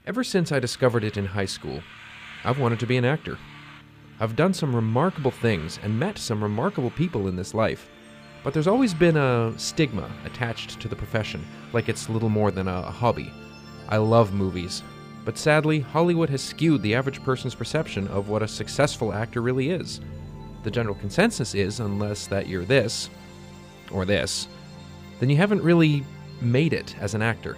Ever since I discovered it in high school, I've wanted to be an actor. I've done some remarkable things and met some remarkable people in this life, but there's always been a stigma attached to the profession, like it's little more than a hobby. I love movies, but sadly, Hollywood has skewed the average person's perception of what a successful actor really is. The general consensus is, unless that you're this, or this, then you haven't really made it as an actor.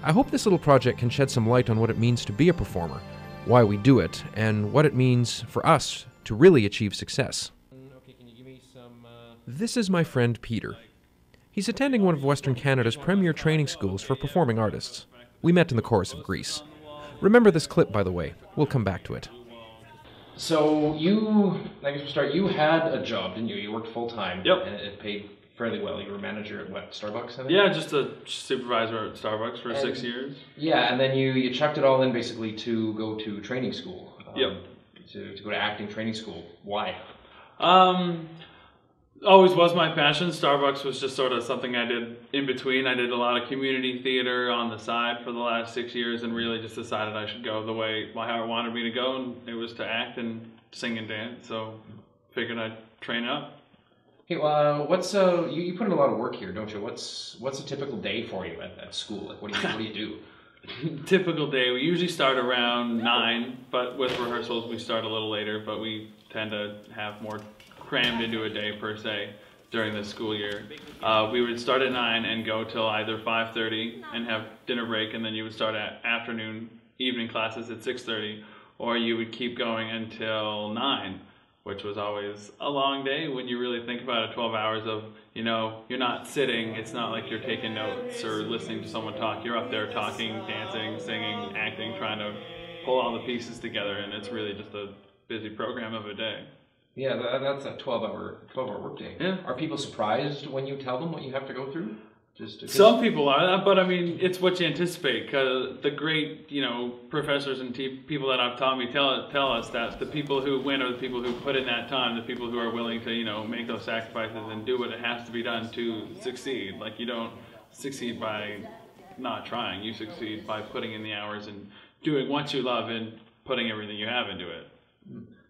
I hope this little project can shed some light on what it means to be a performer, why we do it, and what it means for us to really achieve success. Okay, can you give me some, This is my friend Peter. He's attending one of Western Canada's premier training schools for performing artists. We met in the chorus of Grease. Remember this clip, by the way. We'll come back to it. So I guess we'll start, you had a job, didn't you? You worked full-time. Yep. And it paid fairly well. You were a manager at what, Starbucks, I think? Yeah, just a supervisor at Starbucks for 6 years. Yeah, and then you chucked it all in basically to go to training school. Yep. To go to acting training school. Why? Always was my passion. Starbucks was just sort of something I did in between. I did a lot of community theater on the side for the last 6 years and really just decided I should go the way my heart wanted me to go, and it was to act and sing and dance, so figured I'd train up. Okay, well, you put in a lot of work here, don't you? What's a typical day for you at school? Like, what do you do? Typical day, we usually start around 9, but with rehearsals we start a little later, but we tend to have more crammed into a day per se during the school year. We would start at 9 and go till either 5:30 and have dinner break, and then you would start at evening classes at 6:30, or you would keep going until 9. Which was always a long day when you really think about it. 12 hours of, you're not sitting, it's not like you're taking notes or listening to someone talk. You're up there talking, dancing, singing, acting, trying to pull all the pieces together, and it's really just a busy program of a day. Yeah, that's a 12-hour workday. Yeah. Are people surprised when you tell them what you have to go through? Some people are, but I mean, it's what you anticipate, because the great, professors and people that I've taught me tell us that the people who win are the people who put in that time, the people who are willing to, make those sacrifices and do what it has to be done to succeed. Like, you don't succeed by not trying, you succeed by putting in the hours and doing what you love and putting everything you have into it.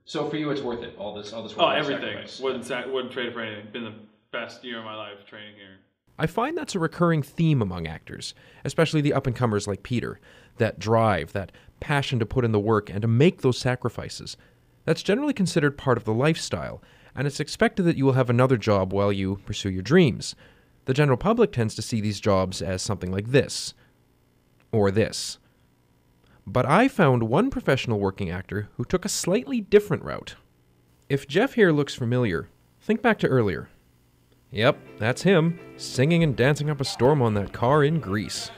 So for you, it's worth it, all this work. Oh, everything. Wouldn't trade it for anything. Been the best year of my life training here. I find that's a recurring theme among actors, especially the up-and-comers like Peter. That drive, that passion to put in the work and to make those sacrifices. That's generally considered part of the lifestyle, and it's expected that you will have another job while you pursue your dreams. The general public tends to see these jobs as something like this, or this. But I found one professional working actor who took a slightly different route. If Jeff here looks familiar, think back to earlier. Yep, that's him, singing and dancing up a storm on that car in Grease.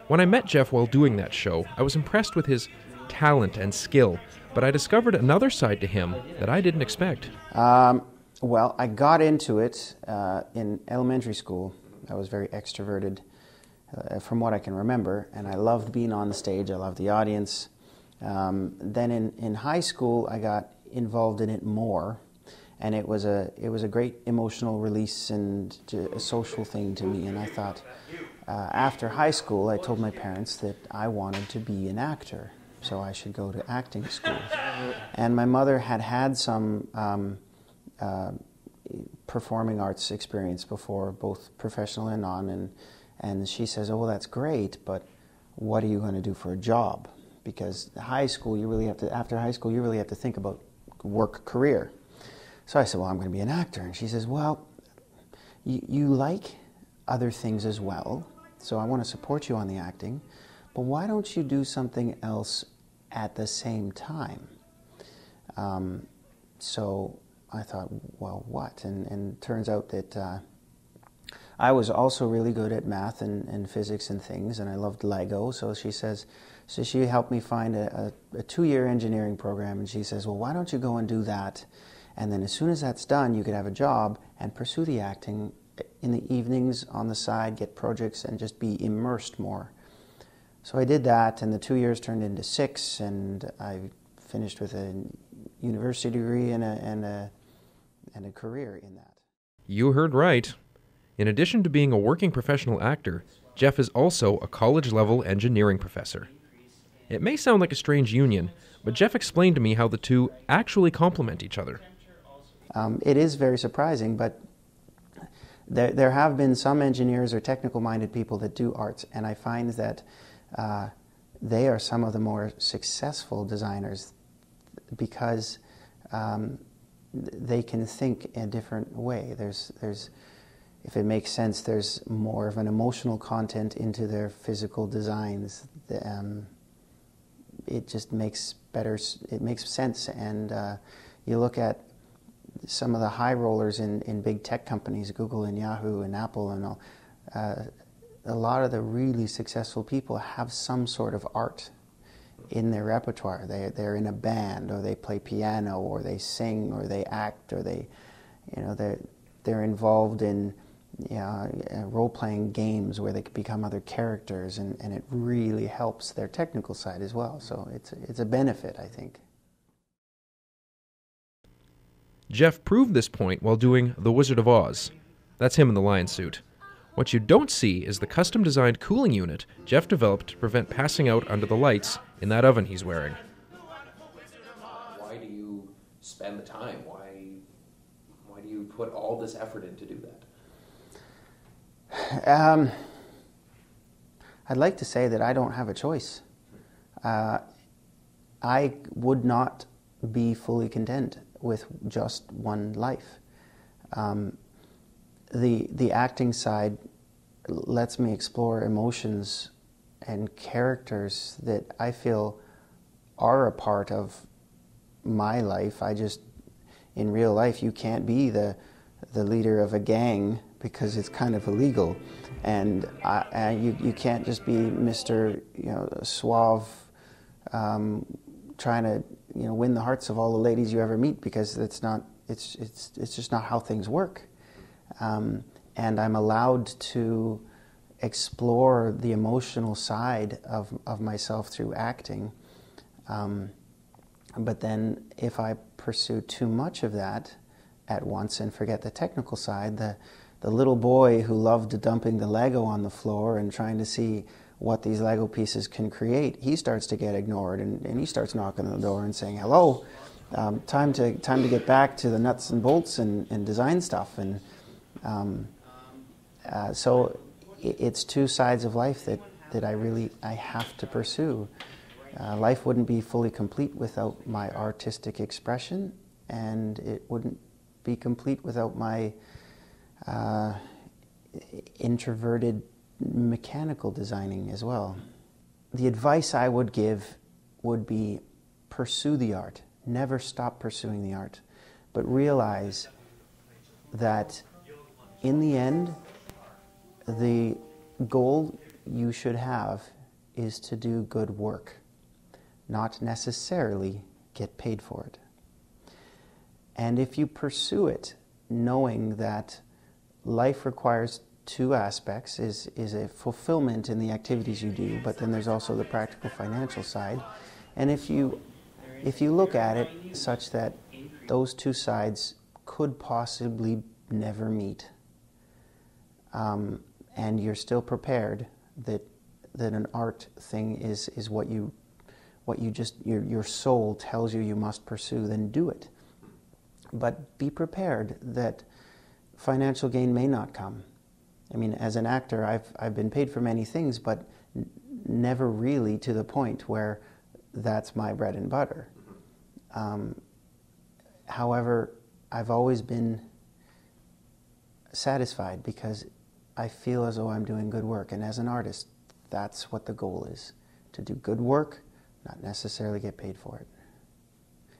When I met Jeff while doing that show, I was impressed with his talent and skill, but I discovered another side to him that I didn't expect. Well, I got into it in elementary school. I was very extroverted, from what I can remember, and I loved being on the stage. I loved the audience. Then in high school, I got involved in it more. And it was a great emotional release and a social thing to me. And I thought, after high school, I told my parents that I wanted to be an actor, so I should go to acting school. And my mother had some performing arts experience before, both professional and non. And she says, "Oh, well, that's great, but what are you going to do for a job? Because after high school, you really have to think about work career." So I said, "Well, I'm going to be an actor." And she says, "Well, you like other things as well, so I want to support you on the acting, but why don't you do something else at the same time?" So I thought, well, what? And it turns out that I was also really good at math and physics and things, and I loved Lego. So she helped me find a 2-year engineering program, and she says, "Well, why don't you go and do that? And then as soon as that's done, you could have a job and pursue the acting in the evenings on the side, get projects, and just be immersed more." So I did that, and the 2 years turned into 6, and I finished with a university degree and a career in that. You heard right. In addition to being a working professional actor, Jeff is also a college-level engineering professor. It may sound like a strange union, but Jeff explained to me how the two actually complement each other. It is very surprising, but there have been some engineers or technical-minded people that do arts, and I find that they are some of the more successful designers because they can think in a different way. There's, if it makes sense, there's more of an emotional content into their physical designs. It just makes it makes sense. And you look at some of the high rollers in big tech companies, Google and Yahoo and Apple and all, a lot of the really successful people have some sort of art in their repertoire. They're in a band, or they play piano, or they sing, or they act, or they're involved in role-playing games where they could become other characters, and it really helps their technical side as well. So it's a benefit, I think. Jeff proved this point while doing The Wizard of Oz. That's him in the lion suit. What you don't see is the custom-designed cooling unit Jeff developed to prevent passing out under the lights in that oven he's wearing. Why do you spend the time? Why do you put all this effort in to do that? I'd like to say that I don't have a choice. I would not be fully content with just one life. The acting side lets me explore emotions and characters that I feel are a part of my life. In real life, you can't be the leader of a gang because it's kind of illegal, and you can't just be Mr. Suave, trying to win the hearts of all the ladies you ever meet, because it's just not how things work. And I'm allowed to explore the emotional side of myself through acting. But then if I pursue too much of that at once and forget the technical side, the little boy who loved dumping the Lego on the floor and trying to see what these Lego pieces can create, he starts to get ignored, and he starts knocking on the door and saying, "Hello, time to get back to the nuts and bolts and design stuff." And so it's two sides of life that I have to pursue. Life wouldn't be fully complete without my artistic expression, and it wouldn't be complete without my introverted mechanical designing as well. The advice I would give would be pursue the art. Never stop pursuing the art, but realize that in the end, the goal you should have is to do good work, not necessarily get paid for it. And if you pursue it knowing that life requires two aspects, is a fulfillment in the activities you do, but then there's also the practical financial side. And if you look at it such that those two sides could possibly never meet, and you're still prepared that an art thing is what your soul tells you must pursue, then do it. But be prepared that financial gain may not come. I mean, as an actor, I've been paid for many things, but never really to the point where that's my bread and butter. However, I've always been satisfied because I feel as though I'm doing good work. And as an artist, that's what the goal is, to do good work, not necessarily get paid for it.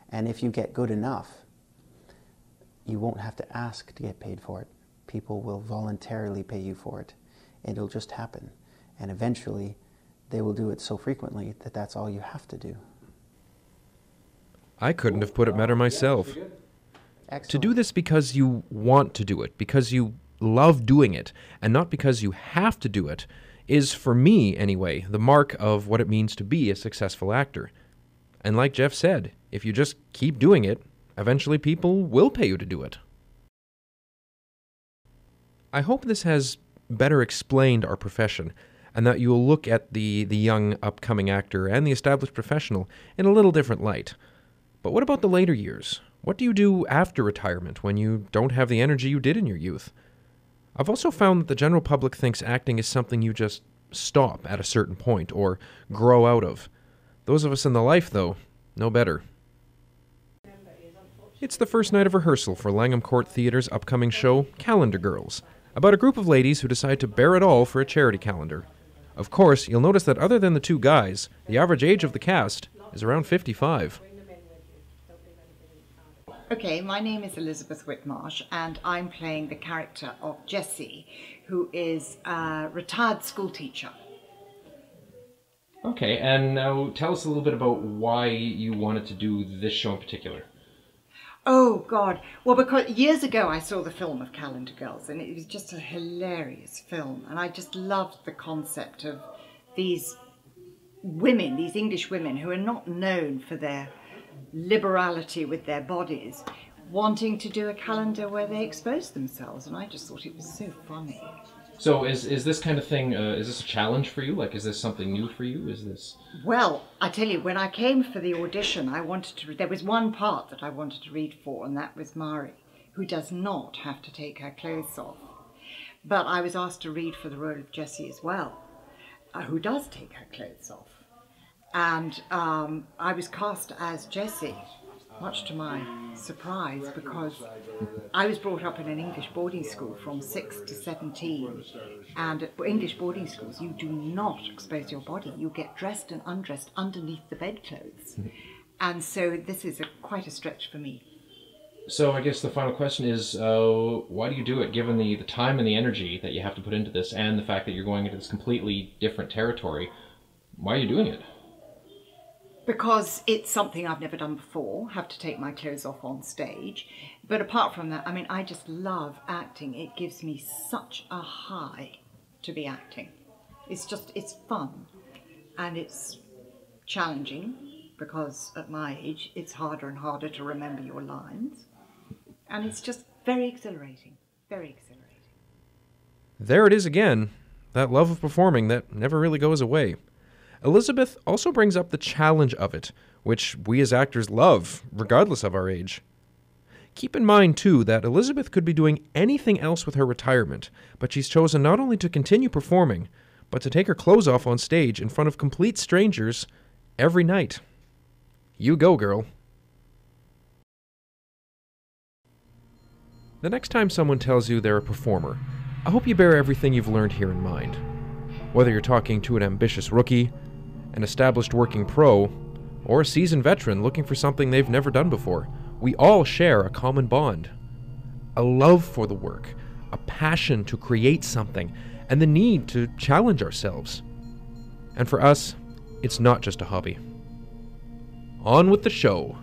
And if you get good enough, you won't have to ask to get paid for it. People will voluntarily pay you for it. It'll just happen. And eventually, they will do it so frequently that that's all you have to do. I couldn't have put it better myself. Excellent. To do this because you want to do it, because you love doing it, and not because you have to do it, is, for me anyway, the mark of what it means to be a successful actor. And like Jeff said, if you just keep doing it, eventually people will pay you to do it. I hope this has better explained our profession. and that you'll look at the young upcoming actor and the established professional in a little different light. But what about the later years? What do you do after retirement when you don't have the energy you did in your youth? I've also found that the general public thinks acting is something you just stop at a certain point or grow out of. Those of us in the life, though, know better. It's the first night of rehearsal for Langham Court Theatre's upcoming show, Calendar Girls, about a group of ladies who decide to bear it all for a charity calendar. Of course, you'll notice that other than the two guys, the average age of the cast is around 55. Okay, my name is Elizabeth Whitmarsh, and I'm playing the character of Jessie, who is a retired school teacher. Okay, and now tell us a little bit about why you wanted to do this show in particular. Oh, God. Well, because years ago I saw the film of Calendar Girls, and it was just a hilarious film, and I just loved the concept of these women, these English women, who are not known for their liberality with their bodies, wanting to do a calendar where they expose themselves, and I just thought it was so funny. So is this kind of thing, is this a challenge for you? Like, is this something new for you? Is this... Well, I tell you, when I came for the audition, there was one part that I wanted to read for, and that was Mari, who does not have to take her clothes off. But I was asked to read for the role of Jessie as well, who does take her clothes off. And I was cast as Jessie, much to my surprise, because I was brought up in an English boarding school from 6 to 17. And at English boarding schools, you do not expose your body. You get dressed and undressed underneath the bedclothes. And so this is quite a stretch for me. So I guess the final question is, why do you do it, given the time and the energy that you have to put into this, and the fact that you're going into this completely different territory? Why are you doing it? Because it's something I've never done before, have to take my clothes off on stage. But apart from that, I mean, I just love acting. It gives me such a high to be acting. It's fun, and it's challenging, because at my age, it's harder and harder to remember your lines. And it's just very exhilarating, very exhilarating. There it is again, that love of performing that never really goes away. Elizabeth also brings up the challenge of it, which we as actors love, regardless of our age. Keep in mind, too, that Elizabeth could be doing anything else with her retirement, but she's chosen not only to continue performing, but to take her clothes off on stage in front of complete strangers every night. You go, girl. The next time someone tells you they're a performer, I hope you bear everything you've learned here in mind. Whether you're talking to an ambitious rookie, an established working pro, or a seasoned veteran looking for something they've never done before, we all share a common bond. A love for the work, a passion to create something, and the need to challenge ourselves. And for us, it's not just a hobby. On with the show.